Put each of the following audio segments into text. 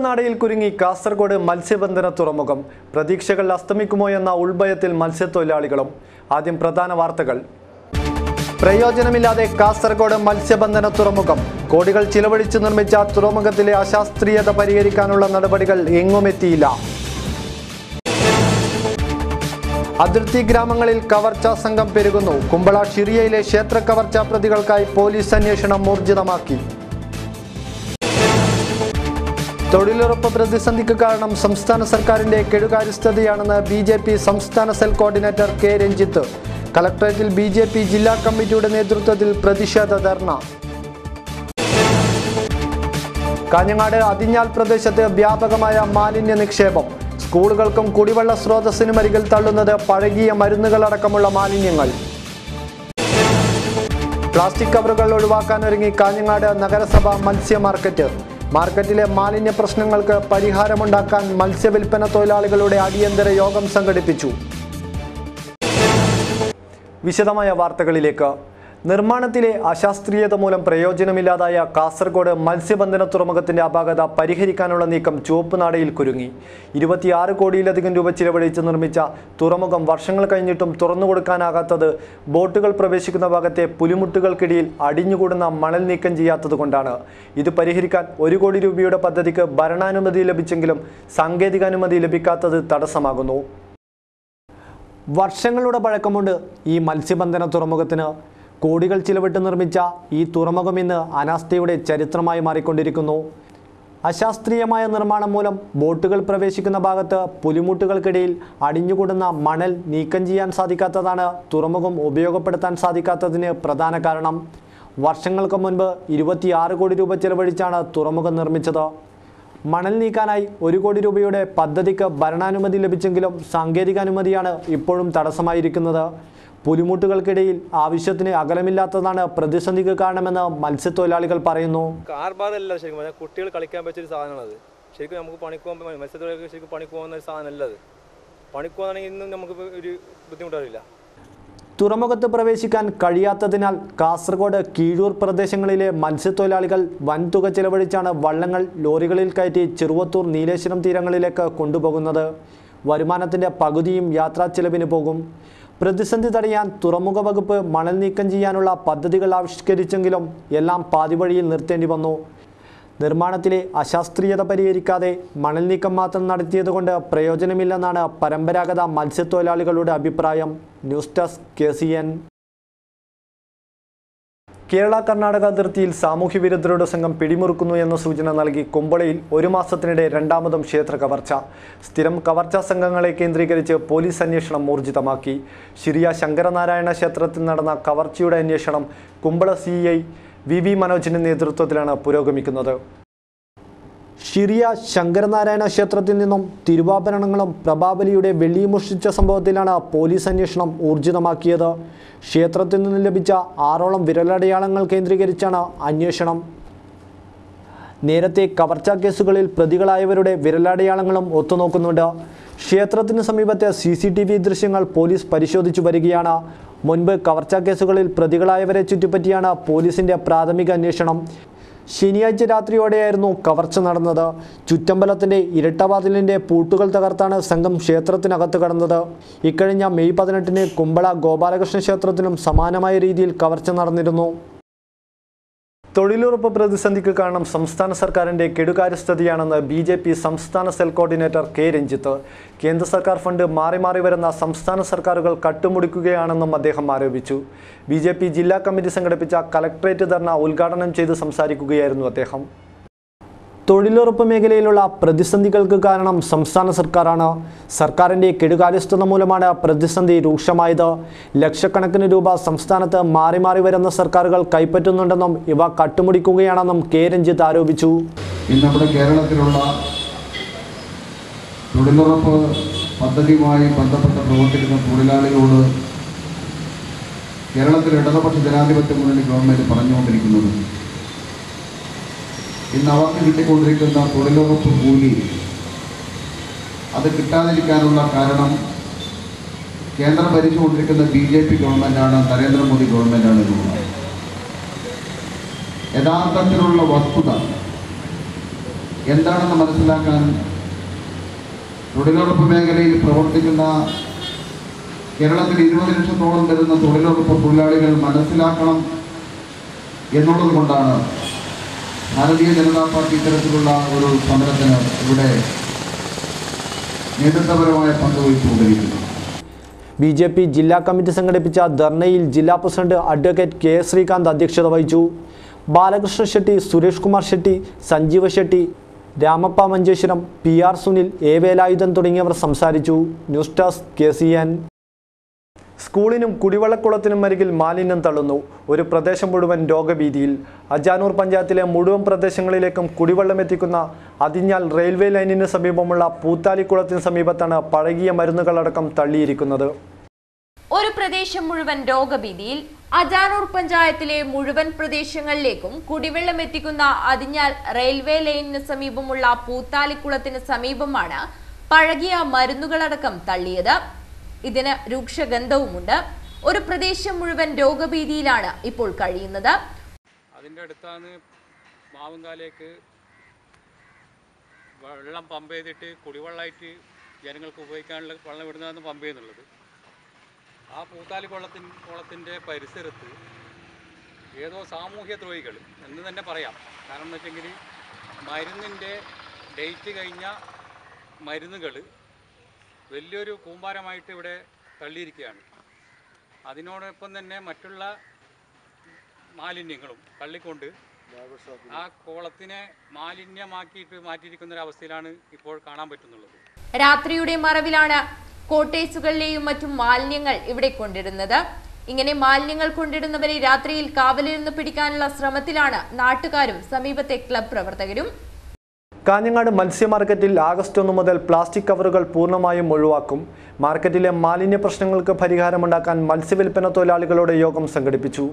നാടയിൽ കുരുങ്ങി കാസർഗോഡ് മത്സ്യബന്ധന തുറമുഖം. പ്രതീക്ഷകൾ അസ്തമിക്കുമോ എന്ന ഉൾഭയത്തിൽ മത്സ്യത്തൊഴിലാളികളും. ആദ്യം പ്രധാന വാർത്തകൾ. പ്രയോജനമില്ലാതെ കാസർഗോഡ് മത്സ്യബന്ധന തുറമുഖം. കോടികൾ ചിലവഴിച്ച് നിർമ്മിച്ച തുറമുഖത്തിലെ അശാസ്ത്രീയത പരിഹരിക്കാനുള്ള നടപടികൾ എങ്ങുമെത്തിയില്ല. അതിർത്തി ഗ്രാമങ്ങളിൽ കവർച്ചാ സംഘം പെരുകുന്നു. കുമ്പള ഷിറിയയിലെ ക്ഷേത്ര കവർച്ചാ പ്രതികൾക്കായി പോലീസ് അന്വേഷണം ഊർജിതമാക്കി. തൊഴിലുറപ്പ് പ്രതിസന്ധിക്ക് കാരണം സംസ്ഥാന സർക്കാരിന്റെ കെടുകാര്യസ്ഥതയാണെന്ന് BJP സംസ്ഥാന സെൽ കോർഡിനേറ്റർ K. രഞ്ജിത്ത്. കളക്ടറേറ്റിൽ BJP ജില്ലാ കമ്മിറ്റിയുടെ നേതൃത്വത്തിൽ പ്രതിഷേധ ധർണ. കാഞ്ഞങ്ങാട് അതിഞ്ഞാൽ പ്രദേശത്ത് വ്യാപകമായ മാലിന്യ നിക്ഷേപം. സ്കൂളുകൾക്കും കുടിവെള്ള സ്രോതസ്സിനും അരികിൽ തള്ളുന്നത് പഴകിയ മരുന്നുകളടക്കമുള്ള മാലിന്യങ്ങൾ. പ്ലാസ്റ്റിക് കവറുകൾ ഒഴിവാക്കാനൊരുങ്ങി കാഞ്ഞങ്ങാട് നഗരസഭ മത്സ്യ മാർക്കറ്റ്. മാർക്കറ്റിലെ മാലിന്യ പ്രശ്നങ്ങൾക്ക് പരിഹാരമുണ്ടാക്കാൻ മത്സ്യവില്പന തൊഴിലാളികളുടെ അടിയന്തര യോഗം സംഘടിപ്പിച്ചു. വിശദമായ വാർത്തകളിലേക്ക്. നിർമ്മാണത്തിലെ അശാസ്ത്രീയത മൂലം പ്രയോജനമില്ലാതായ കാസർഗോഡ് മത്സ്യബന്ധന തുറമുഖത്തിന്റെ അപാകത പരിഹരിക്കാനുള്ള നീക്കം ചുവപ്പുനാടയിൽ കുരുങ്ങി. 26 കോടിയിലധികം രൂപ ചിലവഴിച്ച് നിർമ്മിച്ച തുറമുഖം വർഷങ്ങൾ കഴിഞ്ഞിട്ടും തുറന്നുകൊടുക്കാനാകാത്തത് ബോട്ടുകൾ പ്രവേശിക്കുന്ന ഭാഗത്തെ പുലിമുട്ടുകൾക്കിടയിൽ അടിഞ്ഞുകൂടുന്ന മണൽ നീക്കം ചെയ്യാത്തതുകൊണ്ടാണ്. ഇത് പരിഹരിക്കാൻ 1 കോടി രൂപയുടെ പദ്ധതിക്ക് ഭരണാനുമതി ലഭിച്ചെങ്കിലും സാങ്കേതികാനുമതി ലഭിക്കാത്തത് തടസ്സമാകുന്നു. വർഷങ്ങളുടെ പഴക്കമുണ്ട് ഈ മത്സ്യബന്ധന തുറമുഖത്തിന്. കോടികൾ ചിലവിട്ട് നിർമ്മിച്ച ഈ തുറമുഖം ഇന്ന് അനാസ്ഥയുടെ ചരിത്രമായി മാറിക്കൊണ്ടിരിക്കുന്നു. അശാസ്ത്രീയമായ നിർമ്മാണം മൂലം ബോട്ടുകൾ പ്രവേശിക്കുന്ന ഭാഗത്ത് പുലിമുട്ടുകൾക്കിടയിൽ അടിഞ്ഞുകൂടുന്ന മണൽ നീക്കം ചെയ്യാൻ സാധിക്കാത്തതാണ് തുറമുഖം ഉപയോഗപ്പെടുത്താൻ സാധിക്കാത്തതിന് പ്രധാന കാരണം. വർഷങ്ങൾക്ക് മുൻപ് 26 കോടി രൂപ ചിലവഴിച്ചാണ് തുറമുഖം നിർമ്മിച്ചത്. മണൽ നീക്കാനായി 1 കോടി രൂപയുടെ പദ്ധതിക്ക് ഭരണാനുമതി ലഭിച്ചെങ്കിലും സാങ്കേതികാനുമതിയാണ് ഇപ്പോഴും തടസ്സമായിരിക്കുന്നത്. പുലിമുട്ടുകൾക്കിടയിൽ ആവശ്യത്തിന് അകലമില്ലാത്തതാണ് പ്രതിസന്ധിക്ക് കാരണമെന്ന് മത്സ്യത്തൊഴിലാളികൾ പറയുന്നു. കാർബാദല്ല ശരിക്കും പറഞ്ഞാൽ കുട്ടികൾ കളിക്കാൻ പറ്റിയൊരു സാധനമാണത്. ശരിക്കും നമുക്ക് പണിക്ക് പോകുമ്പോൾ മത്സ്യത്തൊഴിലാളികൾ ശരിക്കും പണിക്ക് പോകുന്ന ഒരു സാധനമല്ല അത്. പണിക്ക് പോകുകയാണെങ്കിൽ ഇന്നും നമുക്ക് ഒരു ബുദ്ധിമുട്ടറിയില്ല. തുറമുഖത്ത് പ്രവേശിക്കാൻ കഴിയാത്തതിനാൽ കാസർഗോഡ് കീഴൂർ പ്രദേശങ്ങളിലെ മത്സ്യത്തൊഴിലാളികൾ വൻതുക ചിലവഴിച്ചാണ് വള്ളങ്ങൾ ലോറികളിൽ കയറ്റി ചെറുവത്തൂർ നീലേശ്വരം തീരങ്ങളിലേക്ക് കൊണ്ടുപോകുന്നത്. വരുമാനത്തിൻ്റെ പകുതിയും യാത്രാ ചെലവിന് പോകും. പ്രതിസന്ധി തടയാൻ തുറമുഖ വകുപ്പ് മണൽ നീക്കം ചെയ്യാനുള്ള പദ്ധതികൾ ആവിഷ്കരിച്ചെങ്കിലും എല്ലാം പാതിവഴിയിൽ നിർത്തേണ്ടി വന്നു. നിർമ്മാണത്തിലെ അശാസ്ത്രീയത പരിഹരിക്കാതെ മണൽ നീക്കം മാത്രം നടത്തിയതുകൊണ്ട് പ്രയോജനമില്ലെന്നാണ് പരമ്പരാഗത മത്സ്യത്തൊഴിലാളികളുടെ അഭിപ്രായം. News desk KCN. Kerala Karnataka അതിർത്തിയിൽ സാമൂഹ്യവിരുദ്ധരുടെ സംഘം പിടിമുറുക്കുന്നു എന്ന സൂചന നൽകി കുമ്പളയിൽ 1 മാസത്തിനിടെ രണ്ടാമതും ക്ഷേത്ര കവർച്ച. സ്ഥിരം കവർച്ചാ സംഘങ്ങളെ കേന്ദ്രീകരിച്ച് പോലീസ് അന്വേഷണം ഊർജിതമാക്കി. ഷിറിയ ശങ്കരനാരായണ ക്ഷേത്രത്തിൽ നടന്ന കവർച്ചയുടെ അന്വേഷണം കുമ്പള CI VV മനോജിന്റെ നേതൃത്വത്തിലാണ് പുരോഗമിക്കുന്നത്. ഷിറിയ ശങ്കരനാരായണ ക്ഷേത്രത്തിൽ നിന്നും തിരുവാഭരണങ്ങളും പ്രഭാബലിയുടെ വെള്ളിയും മോഷ്ടിച്ച സംഭവത്തിലാണ് പോലീസ് അന്വേഷണം ഊർജിതമാക്കിയത്. ക്ഷേത്രത്തിൽ നിന്ന് ലഭിച്ച 6ഓളം വിരലടയാളങ്ങൾ കേന്ദ്രീകരിച്ചാണ് അന്വേഷണം. നേരത്തെ കവർച്ചാ കേസുകളിൽ പ്രതികളായവരുടെ വിരലടയാളങ്ങളും ഒത്തുനോക്കുന്നുണ്ട്. ക്ഷേത്രത്തിന് സമീപത്തെ CCTV ദൃശ്യങ്ങൾ പോലീസ് പരിശോധിച്ചു വരികയാണ്. മുൻപ് കവർച്ചാ കേസുകളിൽ പ്രതികളായവരെ ചുറ്റിപ്പറ്റിയാണ് പോലീസിൻ്റെ പ്രാഥമിക അന്വേഷണം. ശനിയാഴ്ച രാത്രിയോടെയായിരുന്നു കവർച്ച നടന്നത്. ചുറ്റമ്പലത്തിൻ്റെ ഇരട്ടവാതിലിൻ്റെ പൂട്ടുകൾ തകർത്താണ് സംഘം ക്ഷേത്രത്തിനകത്ത് കടന്നത്. ഇക്കഴിഞ്ഞ മെയ് 18-ന് കുമ്പള ഗോപാലകൃഷ്ണ ക്ഷേത്രത്തിലും സമാനമായ രീതിയിൽ കവർച്ച നടന്നിരുന്നു. തൊഴിലുറപ്പ് പ്രതിസന്ധിക്ക് കാരണം സംസ്ഥാന സർക്കാരിന്റെ കെടുകാര്യസ്ഥതയാണെന്ന് BJP സംസ്ഥാന സെൽ കോർഡിനേറ്റർ K. രഞ്ജിത്ത്. കേന്ദ്ര സർക്കാർ ഫണ്ട് മാറി മാറി വരുന്ന സംസ്ഥാന സർക്കാരുകൾ കട്ടുമുടിക്കുകയാണെന്നും അദ്ദേഹം ആരോപിച്ചു. BJP ജില്ലാ കമ്മിറ്റി സംഘടിപ്പിച്ച കളക്ടറേറ്റ് ധർണ ഉദ്ഘാടനം ചെയ്ത് സംസാരിക്കുകയായിരുന്നു അദ്ദേഹം. തൊഴിലുറപ്പ് മേഖലയിലുള്ള പ്രതിസന്ധികൾക്ക് കാരണം സംസ്ഥാന സർക്കാരാണ്. സർക്കാരിൻ്റെ കെടുകാര്യസ്ഥത മൂലമാണ് പ്രതിസന്ധി രൂക്ഷമായത്. ലക്ഷക്കണക്കിന് രൂപ സംസ്ഥാനത്ത് മാറി മാറി വരുന്ന സർക്കാരുകൾ കൈപ്പറ്റുന്നുണ്ടെന്നും ഇവ കട്ടുമുടിക്കുകയാണെന്നും K. രഞ്ജിത്ത് ആരോപിച്ചു. നമ്മുടെ കേരളത്തിലുള്ള തൊഴിലുറപ്പ് പദ്ധതിയുമായി ബന്ധപ്പെട്ട് പ്രവർത്തിക്കുന്ന തൊഴിലാളികളോട് കേരളത്തിൽ ഇടതുപക്ഷ ജനാധിപത്യ മുന്നണി ഗവൺമെൻറ് പറഞ്ഞുകൊണ്ടിരിക്കുന്നത് ഇന്ന് അവർക്ക് കിട്ടിക്കൊണ്ടിരിക്കുന്ന തൊഴിലുറപ്പ് കൂലി അത് കിട്ടാതിരിക്കാനുള്ള കാരണം കേന്ദ്രം ഭരിച്ചുകൊണ്ടിരിക്കുന്ന BJP ഗവൺമെൻറ്റാണ്, നരേന്ദ്രമോദി ഗവൺമെൻറ്റാണ് എന്നുള്ളത് യഥാർത്ഥത്തിലുള്ള വസ്തുത. എന്താണെന്ന് മനസ്സിലാക്കാൻ തൊഴിലുറപ്പ് മേഖലയിൽ പ്രവർത്തിക്കുന്ന കേരളത്തിൽ 20 ലക്ഷത്തോളം വരുന്ന തൊഴിലുറപ്പ് തൊഴിലാളികൾ മനസ്സിലാക്കണം എന്നുള്ളത് കൊണ്ടാണ് ഭാരതീയ ജനതാ പാർട്ടി ഇത്തരത്തിലുള്ള ഒരു സമരത്തിന് ഇവിടെ നേതൃത്വപരമായ പങ്കുവഹിച്ചുകൊണ്ടിരിക്കുന്നു. BJP ജില്ലാ കമ്മിറ്റി സംഘടിപ്പിച്ച ധർണയിൽ ജില്ലാ പ്രസിഡന്റ് അഡ്വക്കേറ്റ് കെ ശ്രീകാന്ത് അധ്യക്ഷത വഹിച്ചു. ബാലകൃഷ്ണ ഷെട്ടി, സുരേഷ് കുമാർ ഷെട്ടി, സഞ്ജീവ ഷെട്ടി, രാമപ്പ മഞ്ചേശ്വരം, PR സുനിൽ, A വേലായുധൻ തുടങ്ങിയവർ സംസാരിച്ചു. News desk KCN. സ്കൂളിനും കുടിവെള്ളക്കുളത്തിനും അരികിൽ മാലിന്യം തള്ളുന്നു. ഒരു പ്രദേശം മുഴുവൻ രോഗഭീതിയിൽ. അജാനൂർ പഞ്ചായത്തിലെ മുഴുവൻ പ്രദേശങ്ങളിലേക്കും കുടിവെള്ളം എത്തിക്കുന്ന അതിഞ്ഞാൽ റെയിൽവേ ലൈനിന് സമീപമുള്ള പൂത്താലിക്കുളത്തിന് സമീപത്താണ് പഴകിയ മരുന്നുകളടക്കം തള്ളിയിരിക്കുന്നത്. ഒരു പ്രദേശം മുഴുവൻ രോഗഭീതിയിൽ. അജാനൂർ പഞ്ചായത്തിലെ മുഴുവൻ പ്രദേശങ്ങളിലേക്കും കുടിവെള്ളം എത്തിക്കുന്ന അതിഞ്ഞാൽ റെയിൽവേ ലൈനിന് സമീപമുള്ള പൂത്താലിക്കുളത്തിന് സമീപമാണ് പഴകിയ മരുന്നുകളടക്കം തള്ളിയത്. ഇതിന് രൂക്ഷഗന്ധവുമുണ്ട്. ഒരു പ്രദേശം മുഴുവൻ രോഗഭീതിയിലാണ് ഇപ്പോൾ കഴിയുന്നത്. അതിൻ്റെ അടുത്താണ് മാവുങ്കാലേക്ക് വെള്ളം പമ്പ് ചെയ്തിട്ട് കുടിവെള്ളമായിട്ട് ജനങ്ങൾക്ക് ഉപയോഗിക്കാനുള്ള വെള്ളം ഇടുന്നതാണ് പമ്പ് ചെയ്യുന്നുള്ളത്. ആ പൂത്താലി കുളത്തിൻ്റെ പരിസരത്ത് ഏതോ സാമൂഹ്യ ദ്രോഹികൾ എന്ന് തന്നെ പറയാം. കാരണം എന്ന് വെച്ചെങ്കിൽ മരുന്നിൻ്റെ ഡേറ്റ് കഴിഞ്ഞ മരുന്നുകൾ വലിയൊരു കൂമ്പാരമായിട്ട് ഇവിടെ തള്ളിയിരിക്കുകയാണ്. അതിനോടൊപ്പം തന്നെ മറ്റുള്ള മാലിന്യങ്ങളും തള്ളിക്കൊണ്ട് ആ കുളത്തിനെ മാലിന്യമാക്കിയിട്ട് മാറ്റിയിരിക്കുന്നൊരവസ്ഥയിലാണ് ഇപ്പോൾ കാണാൻ പറ്റുന്നുള്ളത്. രാത്രിയുടെ മറവിലാണ് കോട്ടേഴ്സുകളിലെയും മറ്റും മാലിന്യങ്ങൾ ഇവിടെ കൊണ്ടിടുന്നത്. ഇങ്ങനെ മാലിന്യങ്ങൾ കൊണ്ടിടുന്നവരെ രാത്രിയിൽ കാവലിൽ നിന്ന് പിടിക്കാനുള്ള ശ്രമത്തിലാണ് നാട്ടുകാരും സമീപത്തെ ക്ലബ് പ്രവർത്തകരും. കാഞ്ഞങ്ങാട് മത്സ്യ മാർക്കറ്റിൽ ആഗസ്റ്റ് 1 മുതൽ പ്ലാസ്റ്റിക് കവറുകൾ പൂർണ്ണമായും ഒഴിവാക്കും. മാർക്കറ്റിലെ മാലിന്യ പ്രശ്നങ്ങൾക്ക് പരിഹാരമുണ്ടാക്കാൻ മത്സ്യവില്പന തൊഴിലാളികളുടെ യോഗം സംഘടിപ്പിച്ചു.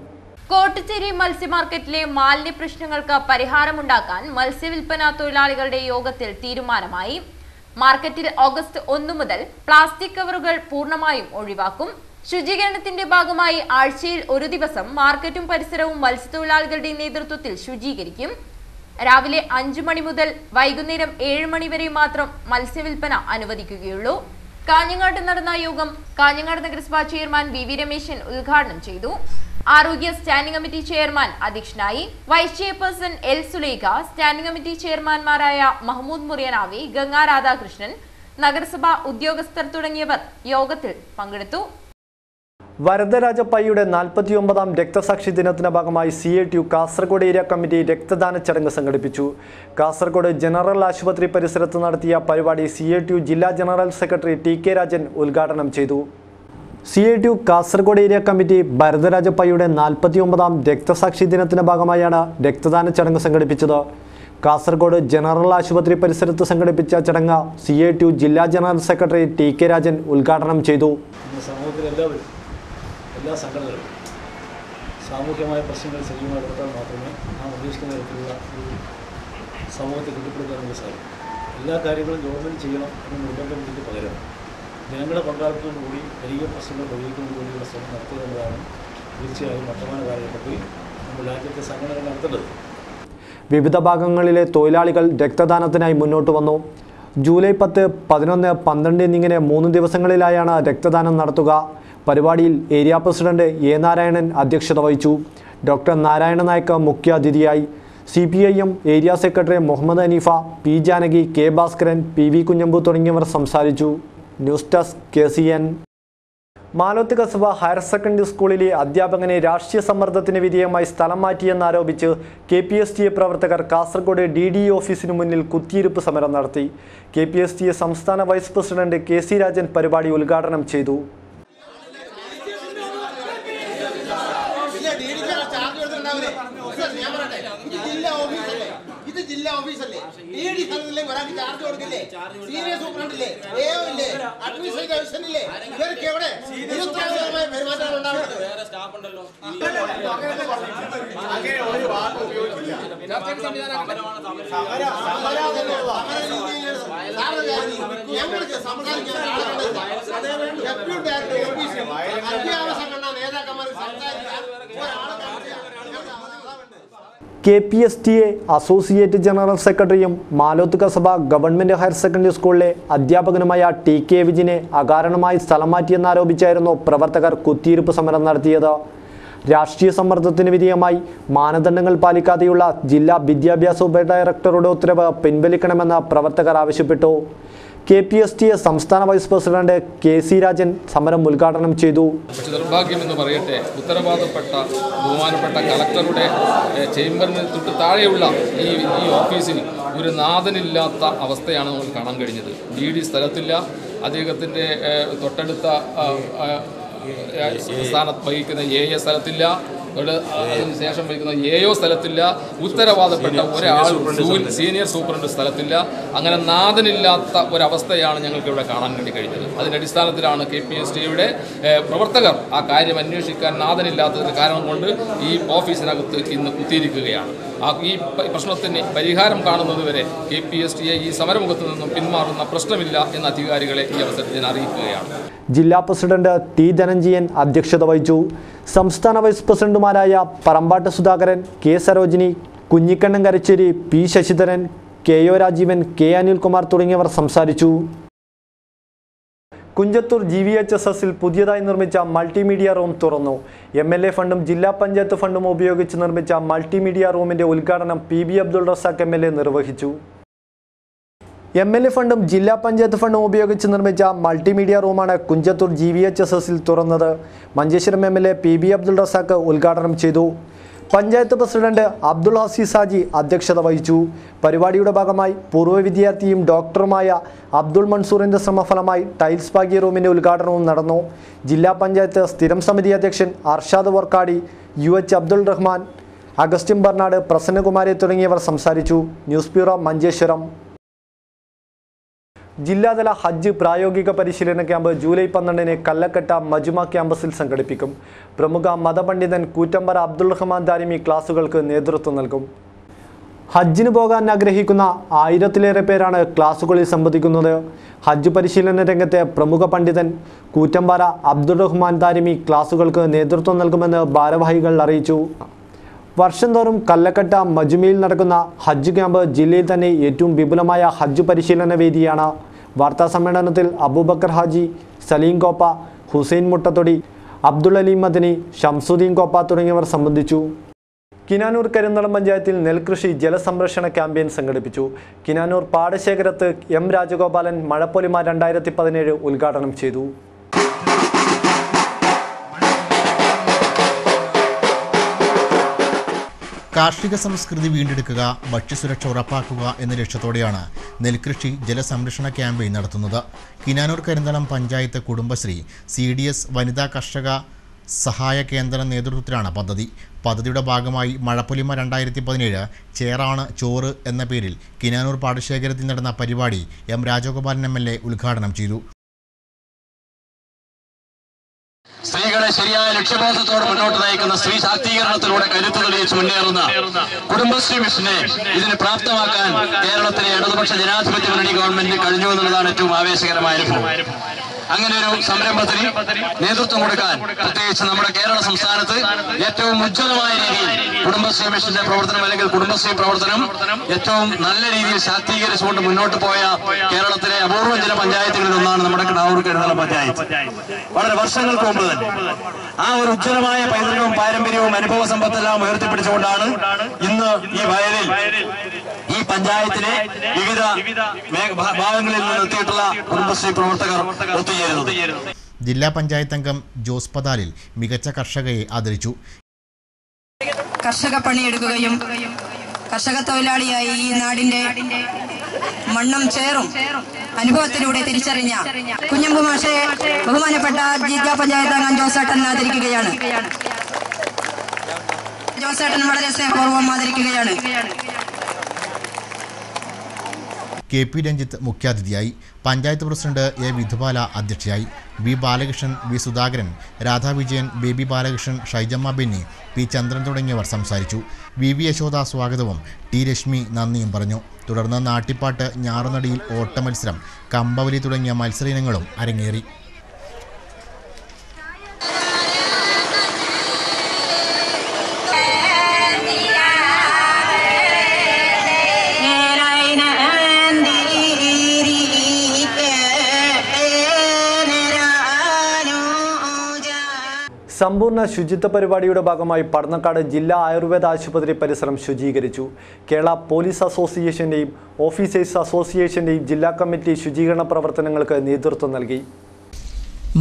കോട്ടച്ചേരി മത്സ്യ മാർക്കറ്റിലെ മാലിന്യ പ്രശ്നങ്ങൾക്ക് പരിഹാരമുണ്ടാക്കാൻ മത്സ്യവില്പന തൊഴിലാളികളുടെ യോഗത്തിൽ തീരുമാനമായി. മാർക്കറ്റിൽ ഓഗസ്റ്റ് 1 മുതൽ പ്ലാസ്റ്റിക് കവറുകൾ പൂർണ്ണമായും ഒഴിവാക്കും. ശുചീകരണത്തിന്റെ ഭാഗമായി ആഴ്ചയിൽ ഒരു ദിവസം മാർക്കറ്റും പരിസരവും മത്സ്യത്തൊഴിലാളികളുടെ നേതൃത്വത്തിൽ ശുചീകരിക്കും. രാവിലെ 5 മണി മുതൽ വൈകുന്നേരം 7 മണി വരെ മാത്രം മത്സ്യവില്പന അനുവദിക്കുകയുള്ളൂ. കാഞ്ഞങ്ങാട്ട് നടന്ന യോഗം കാഞ്ഞങ്ങാട് നഗരസഭാ ചെയർമാൻ VV രമേശൻ ഉദ്ഘാടനം ചെയ്തു. ആരോഗ്യ സ്റ്റാൻഡിംഗ് കമ്മിറ്റി ചെയർമാൻ അധ്യക്ഷനായി. Vice chairperson L Sulaikha, standing committee ചെയർമാൻമാരായ മഹ്മൂദ് മുറിയനാവി, ഗംഗാ രാധാകൃഷ്ണൻ, നഗരസഭാ ഉദ്യോഗസ്ഥർ തുടങ്ങിയവർ യോഗത്തിൽ പങ്കെടുത്തു. വരദരാജപ്പയ്യയുടെ 49ാം രക്തസാക്ഷി ദിനത്തിന്റെ ഭാഗമായി CATU കാസർഗോഡ് ഏരിയ കമ്മിറ്റി രക്തദാന ചടങ്ങ് സംഘടിപ്പിച്ചു. കാസർഗോഡ് ജനറൽ ആശുപത്രി പരിസരത്ത് നടത്തിയ പരിപാടി CATU ജില്ലാ ജനറൽ സെക്രട്ടറി TK രാജൻ ഉദ്ഘാടനം ചെയ്തു. CATU കാസർഗോഡ് ഏരിയ കമ്മിറ്റി വരദരാജപ്പയ്യയുടെ 49ാം രക്തസാക്ഷി ദിനത്തിന്റെ ഭാഗമായാണ് രക്തദാന ചടങ്ങ് സംഘടിപ്പിച്ചത്. കാസർഗോഡ് ജനറൽ ആശുപത്രി പരിസരത്ത് സംഘടിപ്പിച്ച ചടങ്ങ് CATU ജില്ലാ ജനറൽ സെക്രട്ടറി TK രാജൻ ഉദ്ഘാടനം ചെയ്തു. എല്ലാ സംഘടനകളും സാമൂഹ്യമായ പ്രശ്നങ്ങൾ സജീവമായി ഇടപെട്ടാൽ മാത്രമേ നാം ഉദ്ദേശിക്കുന്ന തരത്തിലുള്ള ഒരു സമൂഹത്തെ കെട്ടിപ്പടുക്കാൻ നമുക്ക് സാധിക്കും. എല്ലാ കാര്യങ്ങളും ഗവൺമെൻറ് ചെയ്യണം എന്ന് നിർബന്ധത്തിന് പകരം ജനങ്ങളുടെ പങ്കാളിത്തത്തോടുകൂടി വലിയ പ്രശ്നങ്ങൾ പരിഹരിക്കുന്നതിന് വേണ്ടിയുള്ള ശ്രമം നടത്തുക എന്നതാണ് തീർച്ചയായും വർത്തമാന കാലഘട്ടത്തിൽ നമ്മുടെ രാജ്യത്തെ സംഘടനകൾ നടത്തേണ്ടത്. വിവിധ ഭാഗങ്ങളിലെ തൊഴിലാളികൾ രക്തദാനത്തിനായി മുന്നോട്ട് വന്നു. ജൂലൈ 10, 11, 12 എന്നിങ്ങനെ 3 ദിവസങ്ങളിലായാണ് രക്തദാനം നടത്തുക. പരിപാടിയിൽ ഏരിയ പ്രസിഡന്റ് A നാരായണൻ അധ്യക്ഷത വഹിച്ചു. ഡോക്ടർ നാരായണ നായക്ക് മുഖ്യാതിഥിയായി. CPIM area secretary Muhammad Haneefa, P Janaki, K Bhaskaran, PV Kunhambu തുടങ്ങിയവർ സംസാരിച്ചു. News desk KCN. Maloth Kasaba higher secondary സ്കൂളിലെ അധ്യാപകനെ രാഷ്ട്രീയ സമ്മർദ്ദത്തിന് വിധേയമായി സ്ഥലം മാറ്റിയെന്നാരോപിച്ച് KPSTA പ്രവർത്തകർ കാസർഗോഡ് DDE ഓഫീസിനു മുന്നിൽ കുത്തിയിരിപ്പ് സമരം നടത്തി. KPSTA സംസ്ഥാന വൈസ് പ്രസിഡന്റ് KC രാജൻ പരിപാടി ഉദ്ഘാടനം ചെയ്തു. ജില്ലാ ഓഫീസല്ലേ DD സ്ഥലത്തില്ലേ ഒരാൾക്ക് ചാർജ് കൊടുക്കില്ലേ? സീനിയർ സൂപ്രണ്ടില്ലേ? AO ഇല്ലേ? അഡ്മിനിസ്ട്രേറ്റീവ് അസിസ്റ്റന്റില്ലേ? ഇവർക്ക് എവിടെ പെരുമാറ്റം ഉണ്ടാവുന്നത്? വേറെ സ്റ്റാഫ് ഉണ്ടല്ലോ. ഞങ്ങൾക്ക് സംസാരിക്കാൻ നേതാക്കന്മാർ സംസാരിക്കാൻ KPSTA അസോസിയേറ്റ് ജനറൽ സെക്രട്ടറിയും Maloth Kasaba government higher secondary സ്കൂളിലെ അധ്യാപകനുമായ TK വിജിനെ അകാരണമായി സ്ഥലം മാറ്റിയെന്നാരോപിച്ചായിരുന്നു പ്രവർത്തകർ കുത്തിയിരിപ്പ് സമരം നടത്തിയത്. രാഷ്ട്രീയ സമ്മർദ്ദത്തിന് വിധേയമായി മാനദണ്ഡങ്ങൾ പാലിക്കാതെയുള്ള ജില്ലാ വിദ്യാഭ്യാസ ഉപഡയറക്ടറുടെ ഉത്തരവ് പിൻവലിക്കണമെന്ന് പ്രവർത്തകർ ആവശ്യപ്പെട്ടു. KPSTA സംസ്ഥാന വൈസ് പ്രസിഡന്റ് KC രാജൻ സമരം ഉദ്ഘാടനം ചെയ്തു. പക്ഷേ നിർഭാഗ്യമെന്ന് പറയട്ടെ, ഉത്തരവാദപ്പെട്ട ബഹുമാനപ്പെട്ട കളക്ടറുടെ ചേംബറിന് തൊട്ട് താഴെയുള്ള ഈ ഓഫീസിന് ഒരു നാഥനില്ലാത്ത അവസ്ഥയാണ് നമുക്ക് കാണാൻ കഴിഞ്ഞത്. DD സ്ഥലത്തില്ല, അദ്ദേഹത്തിൻ്റെ തൊട്ടടുത്ത സ്ഥാനത്ത് വഹിക്കുന്ന AA സ്ഥലത്തില്ല, അതിനുശേഷം വഹിക്കുന്ന AO സ്ഥലത്തില്ല, ഉത്തരവാദപ്പെട്ട ഒരാൾ സീനിയർ സൂപ്രണ്ട് സ്ഥലത്തില്ല. അങ്ങനെ നാഥനില്ലാത്ത ഒരവസ്ഥയാണ് ഞങ്ങൾക്ക് ഇവിടെ കാണാൻ വേണ്ടി കഴിഞ്ഞത്. അതിൻ്റെ അടിസ്ഥാനത്തിലാണ് KPSTയുടെ പ്രവർത്തകർ ആ കാര്യം അന്വേഷിക്കാൻ നാഥനില്ലാത്തതിന് കാരണം കൊണ്ട് ഈ ഓഫീസിനകത്ത് ഇന്ന് കുത്തിയിരിക്കുകയാണ്. ഈ പ്രശ്നത്തിന് പരിഹാരം കാണുന്നതുവരെ KPSTA ഈ സമരമുഖത്ത് നിന്നും പിന്മാറുന്ന പ്രശ്നമില്ല എന്ന അധികാരികളെ ഈ അവസരത്തിൽ ഞാൻ അറിയിക്കുകയാണ്. ജില്ലാ പ്രസിഡന്റ് T ധനഞ്ജയൻ അധ്യക്ഷത വഹിച്ചു. സംസ്ഥാന വൈസ് പ്രസിഡന്റുമാരായ Parambatt Sudhakaran, K Sarojini, Kunhikannan കരച്ചേരി, P Sasidharan, KO Rajeevan, K Anilkumar തുടങ്ങിയവർ സംസാരിച്ചു. കുഞ്ചത്തൂർ GVHSSൽ പുതിയതായി നിർമ്മിച്ച മൾട്ടിമീഡിയ റൂം തുറന്നു. MLA ഫണ്ടും ജില്ലാ പഞ്ചായത്ത് ഫണ്ടും ഉപയോഗിച്ച് നിർമ്മിച്ച മൾട്ടിമീഡിയ റൂമിന്റെ ഉദ്ഘാടനം PB അബ്ദുൾ റസാഖ് MLA നിർവഹിച്ചു. MLA ഫണ്ടും ജില്ലാ പഞ്ചായത്ത് ഫണ്ടും ഉപയോഗിച്ച് നിർമ്മിച്ച മൾട്ടിമീഡിയ റൂമാണ് കുഞ്ചത്തൂർ GVHSSൽ തുറന്നത്. മഞ്ചേശ്വരം MLA PB അബ്ദുൾ റസാഖ് ഉദ്ഘാടനം ചെയ്തു. പഞ്ചായത്ത് പ്രസിഡന്റ് അബ്ദുൾ ഹസീസ് ഹാജി അധ്യക്ഷത വഹിച്ചു. പരിപാടിയുടെ ഭാഗമായി പൂർവ്വ വിദ്യാർത്ഥിയും ഡോക്ടറുമായ അബ്ദുൾ മൻസൂറിൻ്റെ ശ്രമഫലമായി ടൈൽസ് പാകിയ റൂമിൻ്റെ ഉദ്ഘാടനവും നടന്നു. ജില്ലാ പഞ്ചായത്ത് സ്ഥിരം സമിതി അധ്യക്ഷൻ Arshad Varkady, UH Abdul Rahman, Augustine Bernard, Prasannakumari തുടങ്ങിയവർ സംസാരിച്ചു. News bureau Manjeshwaram. ജില്ലാതല ഹജ്ജ് പ്രായോഗിക പരിശീലന ക്യാമ്പ് ജൂലൈ 12 കല്ലക്കട്ട മജുമ ക്യാമ്പസിൽ സംഘടിപ്പിക്കും. പ്രമുഖ മതപണ്ഡിതൻ കൂറ്റമ്പറ അബ്ദുൾ റഹ്മാൻ ദാരിമി ക്ലാസുകൾക്ക് നേതൃത്വം നൽകും. ഹജ്ജിന് പോകാൻ ആഗ്രഹിക്കുന്ന 1000-ലേറെ പേരാണ് ക്ലാസുകളിൽ സംബന്ധിക്കുന്നത്. ഹജ്ജ് പരിശീലന രംഗത്തെ പ്രമുഖ പണ്ഡിതൻ കൂറ്റമ്പറ അബ്ദുൾ റഹ്മാൻ ദാരിമി ക്ലാസുകൾക്ക് നേതൃത്വം നൽകുമെന്ന് ഭാരവാഹികൾ അറിയിച്ചു. വർഷം തോറും കല്ലക്കട്ട മജുമയിൽ നടക്കുന്ന ഹജ്ജ് ക്യാമ്പ് ജില്ലയിൽ തന്നെ ഏറ്റവും വിപുലമായ ഹജ്ജ് പരിശീലന വേദിയാണ്. വാർത്താ സമ്മേളനത്തിൽ അബൂബക്കർ ഹാജി, സലീം കോപ്പ, ഹുസൈൻ മുട്ടത്തൊടി, അബ്ദുൾ അലീം മദനി, ഷംസുദ്ദീൻ കോപ്പ തുടങ്ങിയവർ സംബന്ധിച്ചു. കിനാനൂർ കരിന്തളം പഞ്ചായത്തിൽ നെൽകൃഷി ജലസംരക്ഷണ ക്യാമ്പയിൻ സംഘടിപ്പിച്ചു. കിനാനൂർ പാടശേഖരത്ത് M രാജഗോപാലൻ മഴപ്പൊലിമ 2017 ഉദ്ഘാടനം ചെയ്തു. കാർഷിക സംസ്കൃതി വീണ്ടെടുക്കുക, ഭക്ഷ്യസുരക്ഷ ഉറപ്പാക്കുക എന്ന ലക്ഷ്യത്തോടെയാണ് നെൽകൃഷി ജലസംരക്ഷണ ക്യാമ്പയിൻ നടത്തുന്നത്. കിനാനൂർ കരിന്തളം പഞ്ചായത്ത് കുടുംബശ്രീ CDS വനിതാ കർഷക സഹായ കേന്ദ്ര നേതൃത്വത്തിലാണ് പദ്ധതി. പദ്ധതിയുടെ ഭാഗമായി മഴപ്പൊലിമ 2017 ചേറാണ് ചോറ് എന്ന പേരിൽ കിനാനൂർ പാടശേഖരത്തിൽ നടന്ന പരിപാടി M രാജഗോപാലൻ MLA ഉദ്ഘാടനം ചെയ്തു. സ്ത്രീകളെ ശരിയായ ലക്ഷ്യബോധത്തോടെ മുന്നോട്ട് നയിക്കുന്ന സ്ത്രീ ശാക്തീകരണത്തിലൂടെ കരുത്ത് തെളിയിച്ച് മുന്നേറുന്ന കുടുംബശ്രീ മിഷനെ ഇതിന് പ്രാപ്തമാക്കാൻ കേരളത്തിലെ ഇടതുപക്ഷ ജനാധിപത്യ മുന്നണി ഗവൺമെന്റ് കഴിഞ്ഞു എന്നുള്ളതാണ് ഏറ്റവും ആവേശകരമായ അനുഭവം. അങ്ങനെ ഒരു സംരംഭത്തിന് നേതൃത്വം കൊടുക്കാൻ പ്രത്യേകിച്ച് നമ്മുടെ കേരള സംസ്ഥാനത്ത് ഏറ്റവും ഉജ്ജ്വലമായ രീതിയിൽ കുടുംബശ്രീ മിഷന്റെ പ്രവർത്തനം അല്ലെങ്കിൽ കുടുംബശ്രീ പ്രവർത്തനം ഏറ്റവും നല്ല രീതിയിൽ ശാക്തീകരിച്ചുകൊണ്ട് മുന്നോട്ട് പോയ കേരളത്തിലെ അപൂർവം ചില പഞ്ചായത്തുകളിൽ ഒന്നാണ് നമ്മുടെ കിടാവൂർ കരിന്തളം പഞ്ചായത്ത്. വളരെ വർഷങ്ങൾക്ക് മുമ്പ് തന്നെ ആ ഒരു ഉജ്ജ്വലമായ പൈതൃകവും പാരമ്പര്യവും അനുഭവ സമ്പത്തെല്ലാം ഉയർത്തിപ്പിടിച്ചുകൊണ്ടാണ് ഇന്ന് ഈ വയലിൽ ഈ പഞ്ചായത്തിലെ വിവിധ ഭാഗങ്ങളിൽ നിന്ന് എത്തിയിട്ടുള്ള കുടുംബശ്രീ പ്രവർത്തകർ ഒത്തുചേരുന്നത്. ജില്ലാ പഞ്ചായത്ത് അംഗം ജോസ് പതാലിൽ മികച്ച കർഷകയെ ആദരിച്ചു. കർഷക പണിയെടുക്കുകയും കർഷക തൊഴിലാളിയായി ഈ നാടിന്റെ മണ്ണും ചേറും അനുഭവത്തിലൂടെ തിരിച്ചറിഞ്ഞ കുഞ്ഞമ്പു മാഷയെ ബഹുമാനപ്പെട്ട ജില്ലാ പഞ്ചായത്ത് അംഗം ജോസേട്ടൻ ആദരിക്കുകയാണ്. ജോസേട്ടൻ വളരെ സ്നേഹപൂർവ്വം ആദരിക്കുകയാണ്. KP രഞ്ജിത്ത് മുഖ്യാതിഥിയായി. പഞ്ചായത്ത് പ്രസിഡന്റ് A വിധുബാല അധ്യക്ഷയായി. V Balakrishnan, V Sudhakaran, Radha Vijayan, Baby Balakrishnan, Shyjamma Benny, P Chandran തുടങ്ങിയവർ സംസാരിച്ചു. VV യശോദ സ്വാഗതവും T രശ്മി നന്ദിയും പറഞ്ഞു. തുടർന്ന് നാട്ടിപ്പാട്ട്, ഞാറുനടിയിൽ ഓട്ടമത്സരം, കമ്പവലി തുടങ്ങിയ മത്സര ഇനങ്ങളും അരങ്ങേറി. സമ്പൂർണ്ണ ശുചിത്വ പരിപാടിയുടെ ഭാഗമായി പടന്നക്കാട് ജില്ലാ ആയുർവേദ ആശുപത്രി പരിസരം ശുചീകരിച്ചു. കേരള പോലീസ് അസോസിയേഷന്റെയും ഓഫീസേഴ്സ് അസോസിയേഷന്റെയും ജില്ലാ കമ്മിറ്റി ശുചീകരണ പ്രവർത്തനങ്ങൾക്ക് നേതൃത്വം നൽകി.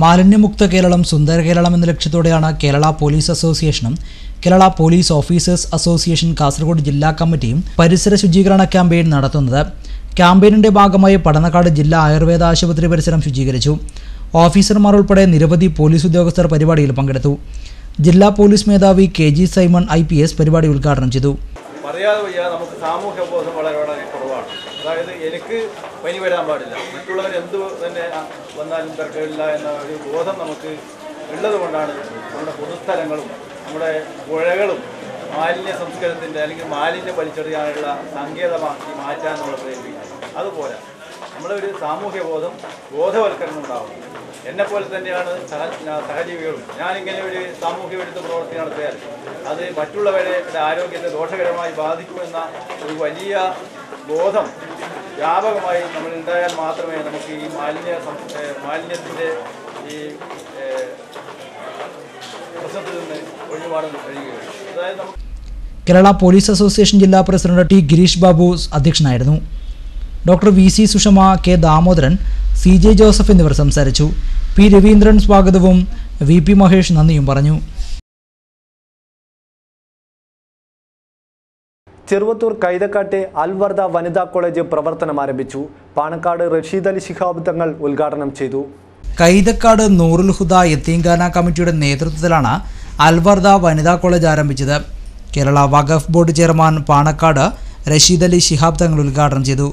മാലിന്യമുക്ത കേരളം സുന്ദര കേരളം എന്ന ലക്ഷ്യത്തോടെയാണ് കേരള പോലീസ് അസോസിയേഷനും Kerala police officers association Kasaragod ജില്ലാ കമ്മിറ്റിയും പരിസര ശുചീകരണ ക്യാമ്പയിൻ നടത്തുന്നത്. ക്യാമ്പയിനിന്റെ ഭാഗമായി പടന്നക്കാട് ജില്ലാ ആയുർവേദ ആശുപത്രി പരിസരം ശുചീകരിച്ചു. ഓഫീസർമാർ ഉൾപ്പെടെ നിരവധി പോലീസ് ഉദ്യോഗസ്ഥർ പരിപാടിയിൽ പങ്കെടുത്തു. ജില്ലാ പോലീസ് മേധാവി KG സൈമൺ IPS പരിപാടി ഉദ്ഘാടനം ചെയ്തു. പറയാതെ വയ്യ, നമുക്ക് സാമൂഹ്യ ബോധം വളരെ കുറവാണ്. അതായത് എനിക്ക് പനി വരാൻ പാടില്ല, മറ്റുള്ളവർ എന്ത് തന്നെ വന്നാലും തിരക്കില്ല എന്ന ഒരു ബോധം നമുക്ക് ഉള്ളത് കൊണ്ടാണ് നമ്മുടെ പൊതുസ്ഥലങ്ങളും നമ്മുടെ പുഴകളും മാലിന്യ സംസ്കരണത്തിൻ്റെ അല്ലെങ്കിൽ മാലിന്യം വലിച്ചെറിയാനുള്ള സങ്കേതമാക്കി മാറ്റാൻ നമ്മൾ പ്രേരിപ്പിക്കുന്നത്. അതുപോലെ നമ്മളൊരു സാമൂഹ്യ ബോധവൽക്കരണം ഉണ്ടാവും. എന്നെപ്പോലെ തന്നെയാണ് സഹജീവികളും. ഞാനിങ്ങനെ ഒരു സാമൂഹ്യ വിരുദ്ധ പ്രവൃത്തി നടത്തിയാൽ അത് മറ്റുള്ളവരുടെ ആരോഗ്യത്തെ ദോഷകരമായി ബാധിക്കുമെന്ന ഒരു വലിയ ബോധം വ്യാപകമായി നമ്മൾ ഉണ്ടായാൽ മാത്രമേ നമുക്ക് ഈ മാലിന്യത്തിൻ്റെ ഈ പ്രശ്നത്തിൽ നിന്ന് ഒഴിവാടാൻ കഴിയുകയുള്ളൂ. അതായത് കേരള പോലീസ് അസോസിയേഷൻ ജില്ലാ പ്രസിഡന്റ് T ഗിരീഷ് ബാബു അധ്യക്ഷനായിരുന്നു. Doctor VC Sushma, K Damodaran, CJ Joseph എന്നിവർ സംസാരിച്ചു. P രവീന്ദ്രൻ സ്വാഗതവും VP മഹേഷ് നന്ദിയും പറഞ്ഞു. ചെറുവത്തൂർ കൈതക്കാട്ടെ അൽവർദ വനിതാ കോളേജ് പ്രവർത്തനം ആരംഭിച്ചു. പാണക്കാട് റഷീദ് അലി ശിഹാബ് തങ്ങൾ ഉദ്ഘാടനം ചെയ്തു. കൈതക്കാട് നൂറുൽ ഹുദ യത്തീംഖാന കമ്മിറ്റിയുടെ നേതൃത്വത്തിലാണ് അൽവർദ വനിതാ കോളേജ് ആരംഭിച്ചത്. കേരള വഖഫ് ബോർഡ് ചെയർമാൻ പാണക്കാട് റഷീദ് അലി ശിഹാബ് തങ്ങൾ ഉദ്ഘാടനം ചെയ്തു.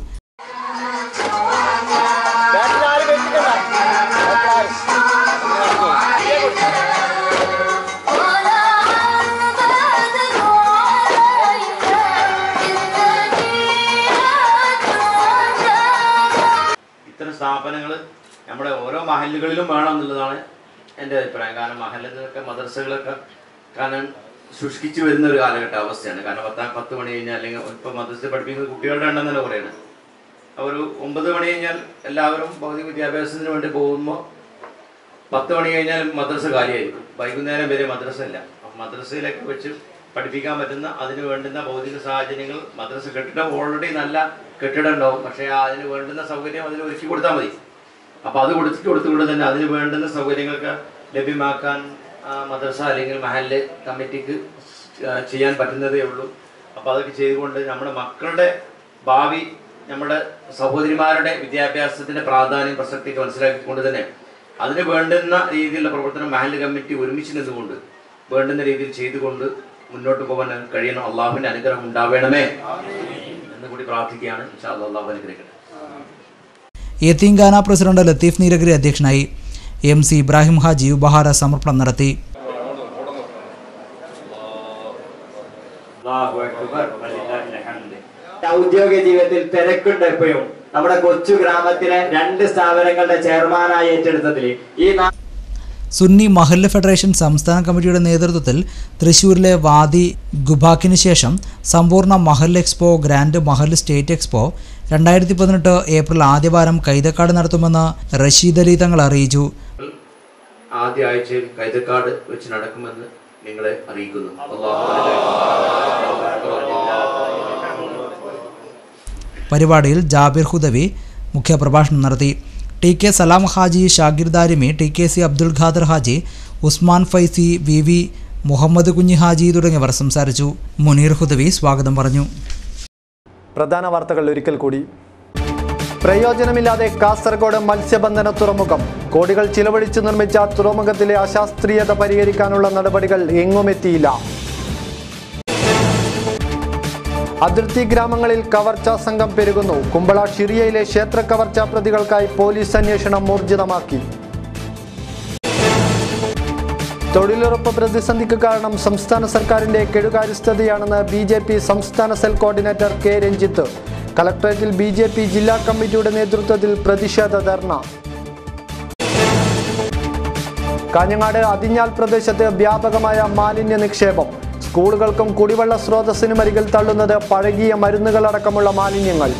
ഇത്തരം സ്ഥാപനങ്ങൾ നമ്മുടെ ഓരോ മഹല്ലുകളിലും വേണം എന്നുള്ളതാണ് എൻ്റെ അഭിപ്രായം. കാരണം മഹല്ലുകളൊക്കെ മദ്രസകളൊക്കെ കാരണം ശുഷ്കിച്ചു വരുന്ന ഒരു കാലഘട്ട അവസ്ഥയാണ്. കാരണം 10 മണി കഴിഞ്ഞാൽ അല്ലെങ്കിൽ ഇപ്പോൾ മദ്രസ പഠിപ്പിക്കുന്ന കുട്ടികളുടെ എണ്ണം തന്നെ പറയുന്നത്. ഒരു 9 മണി കഴിഞ്ഞാൽ എല്ലാവരും ഭൗതിക വിദ്യാഭ്യാസത്തിന് വേണ്ടി പോകുമ്പോൾ 10 മണി കഴിഞ്ഞാൽ മദ്രസ കാലിയായിരിക്കും. വൈകുന്നേരം വരെ മദ്രസ ഇല്ല. മദ്രസയിലൊക്കെ വെച്ച് പഠിപ്പിക്കാൻ പറ്റുന്ന അതിന് വേണ്ടുന്ന ഭൗതിക സാഹചര്യങ്ങൾ മദ്രസ കെട്ടിടം ഓൾറെഡി നല്ല കെട്ടിടം ഉണ്ടാവും. പക്ഷേ അതിന് വേണ്ടുന്ന സൗകര്യം അതിന് ഒരുക്കി കൊടുത്താൽ മതി. അപ്പോൾ അത് കൊടുത്തുകൊണ്ട് തന്നെ അതിന് വേണ്ടുന്ന സൗകര്യങ്ങൾക്ക് ലഭ്യമാക്കാൻ മദ്രസ അല്ലെങ്കിൽ മഹല്ല് കമ്മിറ്റിക്ക് ചെയ്യാൻ പറ്റുന്നതേ ഉള്ളൂ. അപ്പോൾ അതൊക്കെ ചെയ്തുകൊണ്ട് നമ്മുടെ മക്കളുടെ ഭാവി, നമ്മുടെ സഹോദരിമാരുടെ വിദ്യാഭ്യാസത്തിൻ്റെ പ്രാധാന്യം പ്രസക്തിക്ക് മനസ്സിലാക്കിക്കൊണ്ട് തന്നെ അതിന് വേണ്ടുന്ന രീതിയിലുള്ള പ്രവർത്തനം മഹല്ല് കമ്മിറ്റി ഒരുമിച്ച് നിന്നുകൊണ്ട് വേണ്ടുന്ന രീതിയിൽ ചെയ്തുകൊണ്ട് മുന്നോട്ട് പോകാൻ കഴിയണം. അള്ളാഹുവിൻ്റെ അനുഗ്രഹം ഉണ്ടാവണമേ എന്ന് കൂടി പ്രാർത്ഥിക്കുകയാണ്. ഇൻഷാ അല്ലാഹ് അള്ളാഹു അനുഗ്രഹിക്കട്ടെ. യത്തീംഖാന പ്രസിഡന്റ് ലത്തീഫ് നീലഗിരി അധ്യക്ഷനായി. MC ഇബ്രാഹിം ഹാജി ഉപഹാര സമർപ്പണം നടത്തി. ഔദ്യോഗിക ജീവിതത്തിൽ തിരക്കുണ്ട്. എപ്പോഴും നമ്മുടെ കൊച്ചു ഗ്രാമത്തിലെ 2 സ്ഥാപനങ്ങളുടെ ചെയർമാനായി ഏറ്റെടുത്തതിൽ ഈ സുന്നി മഹല്ല് ഫെഡറേഷൻ സംസ്ഥാന കമ്മിറ്റിയുടെ നേതൃത്വത്തിൽ തൃശൂരിലെ വാദി ഗുബാക്കിന് ശേഷം സമ്പൂർണ്ണ Mahal expo grand Mahal state expo 2018 April ആദ്യവാരം കൈതക്കാട് നടത്തുമെന്ന് റഷീദ് അലി തങ്ങൾ അറിയിച്ചു. ആദ്യ ആഴ്ചയിൽ കൈതക്കാട് വെച്ച് നടക്കുമെന്ന് നിങ്ങളെ അറിയിക്കുന്നു. പരിപാടിയിൽ ജാബിർ ഹുദവി മുഖ്യപ്രഭാഷണം നടത്തി. TK സലാം ഹാജി, ഷാഗിർ ദാരിമി, TKC അബ്ദുൽ ഖാദർ ഹാജി, ഉസ്മാൻ ഫൈസി, VV മുഹമ്മദ് കുഞ്ഞി ഹാജി തുടങ്ങിയവർ സംസാരിച്ചു. മുനീർ ഹുദവി സ്വാഗതം പറഞ്ഞു. പ്രധാന വാർത്തകൾ ഒരിക്കൽ കൂടി. പ്രയോജനമില്ലാതെ കാസർഗോഡ് മത്സ്യബന്ധന തുറമുഖം. കോടികൾ ചിലവഴിച്ചു നിർമ്മിച്ച തുറമുഖത്തിലെ അശാസ്ത്രീയത പരിഹരിക്കാനുള്ള നടപടികൾ എങ്ങുമെത്തിയില്ല. അതിർത്തി ഗ്രാമങ്ങളിൽ കവർച്ചാ സംഘം പെരുകുന്നു. കുമ്പള ഷിറിയയിലെ ക്ഷേത്ര കവർച്ചാ പ്രതികൾക്കായി പോലീസ് അന്വേഷണം ഊർജിതമാക്കി. തൊഴിലുറപ്പ് പ്രതിസന്ധിക്ക് കാരണം സംസ്ഥാന സർക്കാരിന്റെ കെടുകാര്യസ്ഥതയാണെന്ന് BJP സംസ്ഥാന സെൽ കോർഡിനേറ്റർ K രഞ്ജിത്ത്. കളക്ടറേറ്റിൽ BJP ജില്ലാ കമ്മിറ്റിയുടെ നേതൃത്വത്തിൽ പ്രതിഷേധ ധർണ. കാഞ്ഞങ്ങാട് അതിഞ്ഞാൽ പ്രദേശത്ത് വ്യാപകമായ മാലിന്യ നിക്ഷേപം. സ്കൂളുകൾക്കും കുടിവെള്ള സ്രോതസ്സിനും അരികിൽ തള്ളുന്നത് പഴകിയ മരുന്നുകളടക്കമുള്ള മാലിന്യങ്ങൾ.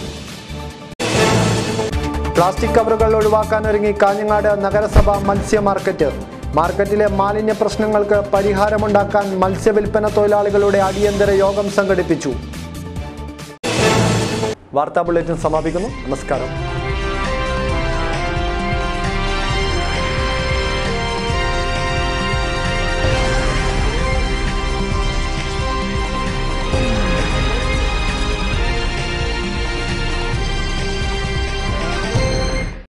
പ്ലാസ്റ്റിക് കവറുകൾ ഒഴിവാക്കാനൊരുങ്ങി കാഞ്ഞങ്ങാട് നഗരസഭ മത്സ്യ മാർക്കറ്റ്. മാർക്കറ്റിലെ മാലിന്യ പ്രശ്നങ്ങൾക്ക് പരിഹാരമുണ്ടാക്കാൻ മത്സ്യവില്പന തൊഴിലാളികളുടെ അടിയന്തര യോഗം സംഘടിപ്പിച്ചു. വാർത്താ ബുള്ളറ്റിൻ സമാപിക്കുന്നു. നമസ്കാരം.